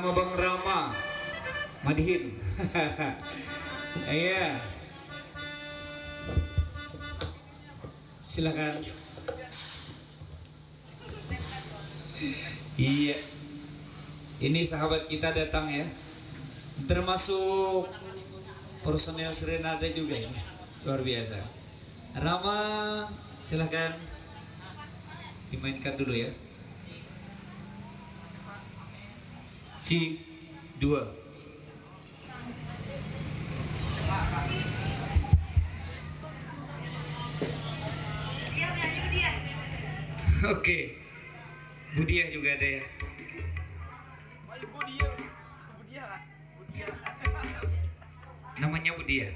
sama Bang Rama Madihin. Iya, silakan. Iya, ini sahabat kita datang ya, termasuk personel Serenade juga ini, luar biasa. Rama, silakan dimainkan dulu ya. Si 2. Oke, Budiah juga ada ya. Namanya Budiah.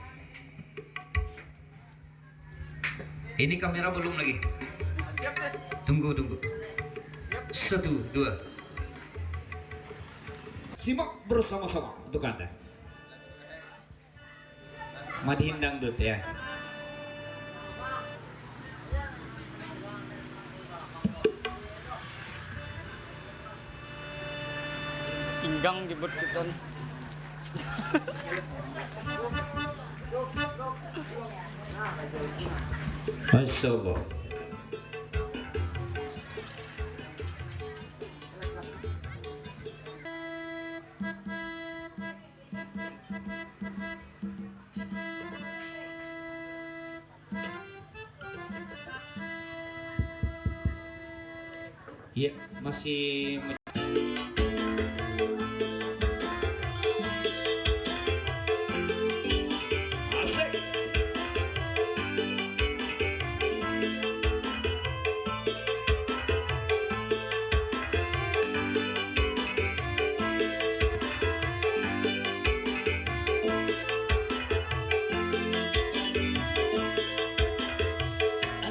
Ini kamera belum lagi. Tunggu. 1, 2. Simak bersama-sama untuk Anda. Madihin Dangdut ya. Singgang jebut kita. Masya Allah. Iya, masih asik.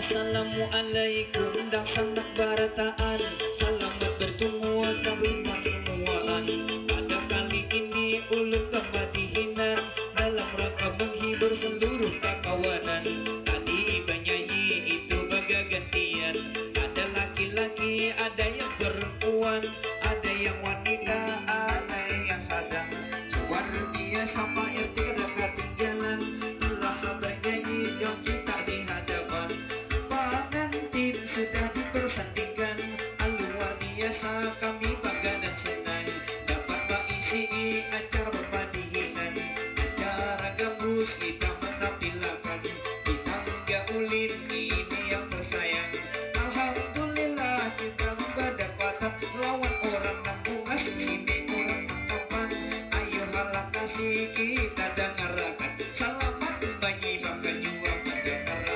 Assalamualaikum dak sandak barataan, selamat bertemu kami semuaan. Pada kali ini ulun kemadihinan dalam rangka menghibur seluruh kawanan. Tadi penyanyi itu bergantian, ada laki-laki, ada yang perempuan, ada yang wanita, ada yang sadang. Suara dia sama RT kadang ketinggalan, telah bernyanyi jauh kita di hadapan. Pengantin sudah dipersandingkan, luar biasa kami bangga dan senang dapat mengisi acara berpadihinan. Acara gabus kita menampilkan bintang gaulin ini yang tersayang. Alhamdulillah kita berdapatan lawan orang nanggung asik sini orang mengkapan. Ayo halah kasih kita dengarkan, selamat banyi bakal juga mendengarkan.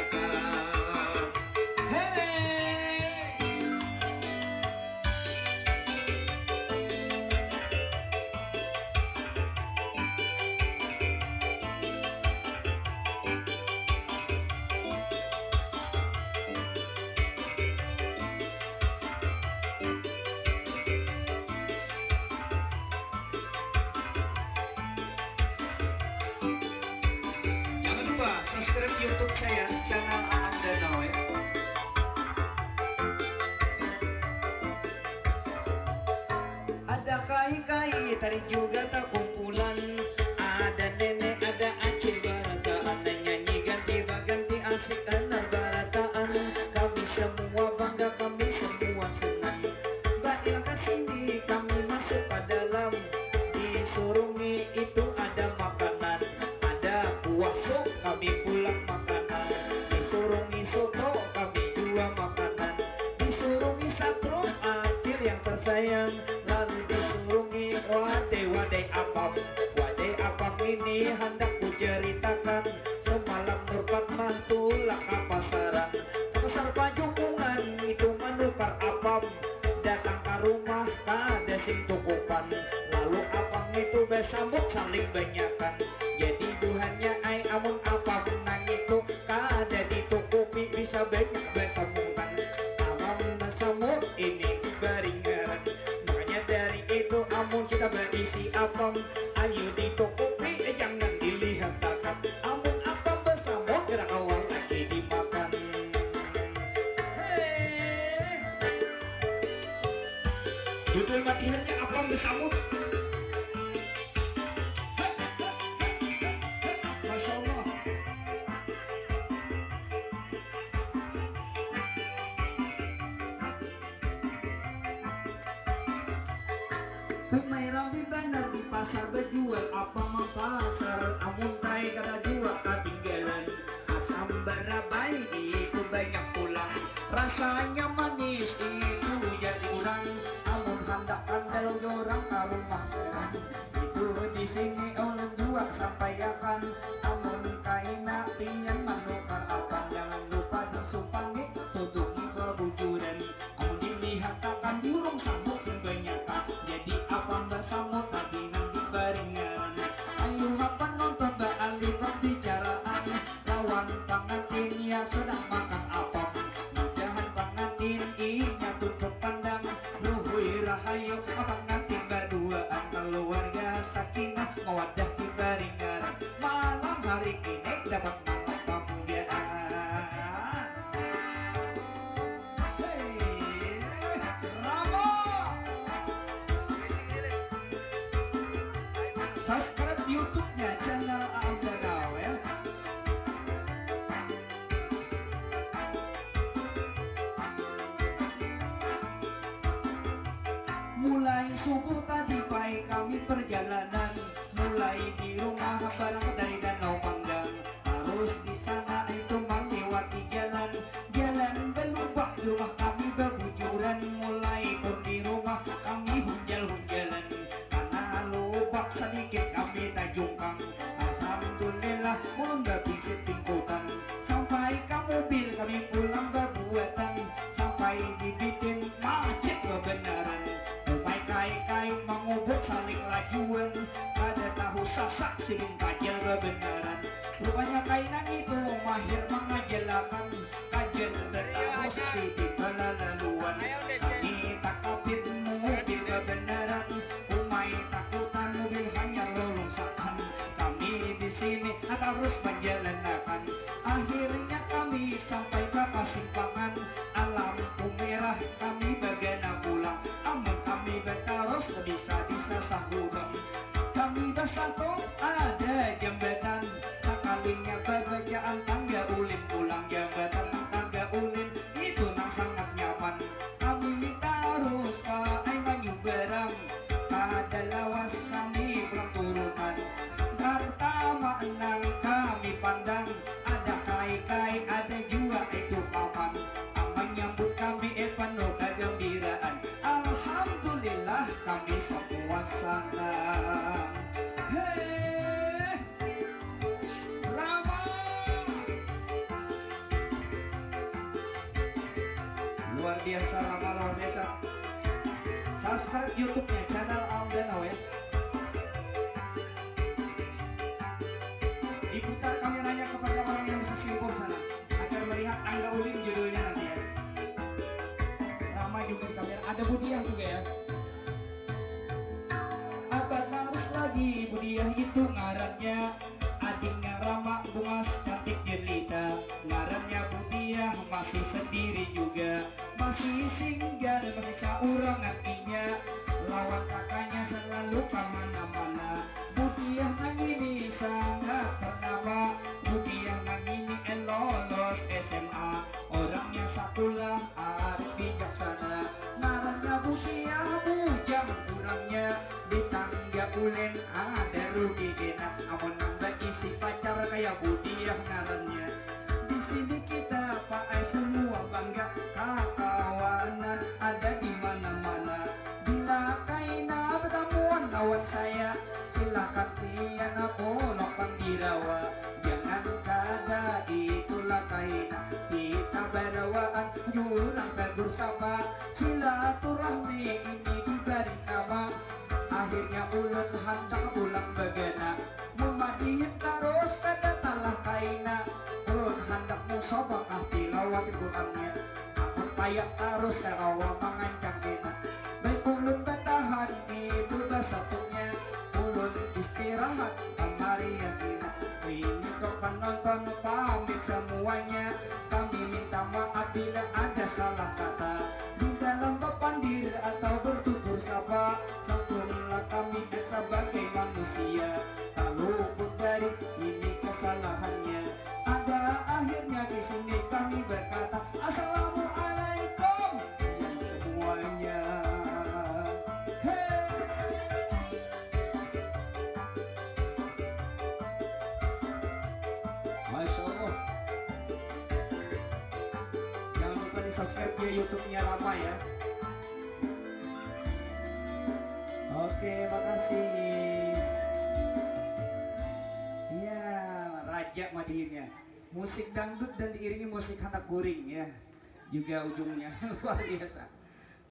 Jangan lupa subscribe YouTube saya, channel Aam Danau ya. Ada kai-kai, tari juga tak kumpulan. Ada nenek, ada acil barataan, nyanyi ganti-ganti asik enar barataan. Kami semua bangga, kami semua senang. Baiklah kesini, kami masuk ke dalam. Disuruh mie itu ada makanan, ada kuah sup, kami pulang makanan. Disuruh mie soto, kami juga makanan. Disuruh mie satrum, acil yang tersayang. Lalu disuruh mie wadai apam ini hendak ku ceritakan. Semalam Nurpat mah tulak ke pasaran, ke pasar Pajumpungan itu menukar apam. Datang ke rumah kada sing tukupan, lalu apam itu bersambut saling banyakan. Jadi buhannya ai amun apam nang itu kada ditukupi bisa banyak besamutan. Apam besamut ini baringan, makanya dari itu amun kita berisi apam ayo ditukupi jangan dilihat takap. Amun apam besamut gerak awal lagi dimakan. Judul matihannya apam besamut. Umay rambi benar di pasar berjual apa mah pasar amun tai kada jual ketinggalan asam barabai itu banyak pulang rasanya manis itu jadi kurang amun hendak kandal orang ke rumah serang itu di sini ulun jual sampaikan amun kaina pian manukar apa jangan lupa disumpangi tutupi bebujuran amun dilihat akan burung sambut sebanyakan jadi apa bersama tadi nanti baringan ayo apa nonton bali pembicaraan lawan pengantin yang sedang makan apam mudahan pengantin inya tutup pandang ruhui rahayu pengantin berduaan keluarga sakinah mawadah di baringan malam hari ini dapat malam kemuliaan. Hey, Ramo subscribe YouTube-nya channel Aam Danau ya. Mulai subuh tadi pagi kami perjalanan mulai di rumah barang dari Danau Panggang harus di sana itu melewati jalan belubak di rumah kami bebujuran mulai tur di rumah kami hunjal-hunjalan karena lubak sedikit kami tajungkang alhamdulillah mulun bisa tingkutan sampai ke mobil kami pulang berbuatan sampai dibikin macet kebenaran umay kai mengubur saling lajuan pada tahu sasak sering kajal kebenaran rupanya kainan itu mahir mengajalakan kajal bertamus di pelalaluan kami tak kapit mobil kebenaran umay takutan mobil hanya lolongsakan kami di sini harus menjalanakan akhirnya kami sampai ke persimpangan alam merah kami bagana pulang aman kami bertarus bisa sahurang kami bersatu ada jembatan sekalinya bekerjaan tangga ulin pulang jembatan tangga ulin itu nang sangat nyaman kami terus pakai baju berang pada lawas kami pulang turunan pertama enang kami pandang ada kai ada juga itu paman aman nyambut kami penuh kegembiraan alhamdulillah kami semua senang. Hei Rama luar biasa Rama luar biasa subscribe YouTube-nya channel Aam Danau ya. Diputar kameranya kepada orang yang bisa simpul sana agar melihat tangga ulin judulnya nanti ya. Rama juga di kamera ada Budiah juga ya. Abad harus lagi Budiah itu ngarannya adiknya Rama bungas cantik jelita ngarannya Budiah masih sendiri juga masih singgah masih seorang artinya lawan kakaknya selalu kemana-mana Budiah nang ini sangat ternama Budiah nang ini lolos SMA orangnya sekolah arif bijaksana ngarannya Budiah bujang kurangnya di tangga ulen ada rugi dena amun nambah isi pacar kayak Budiah ngarannya di sini kita pakai semua bangga kakawanan ada di mana-mana bila kaina bertemuan lawan saya silakan kian bolok pandirawa jangan kada itulah kaina kita berawaan jurang tegur sapa silaturahmi ini diberi nama akhirnya ulun hendak pulang bagana memadihin terus kada talah kaina ulun hendak musobakah tilawat Qur'annya aku payah terus karawa mengancam kita baik ulun bertahan itu bersatunya ulun istirahat kemarian kita ini untuk penonton pamit semuanya kami minta maaf bila ada salah kata di dalam bepandir atau bertutur sapa sempurnalah kami sebagai manusia tak luput dari ini kesalahannya ada akhirnya di sini kami berkata assalamualaikum yang semuanya. Hey. subscribe di YouTube-nya Rama ya. Oke, makasih. Iya, Raja Madiinnya. Musik dangdut dan diiringi musik anak guring ya. Juga ujungnya luar biasa.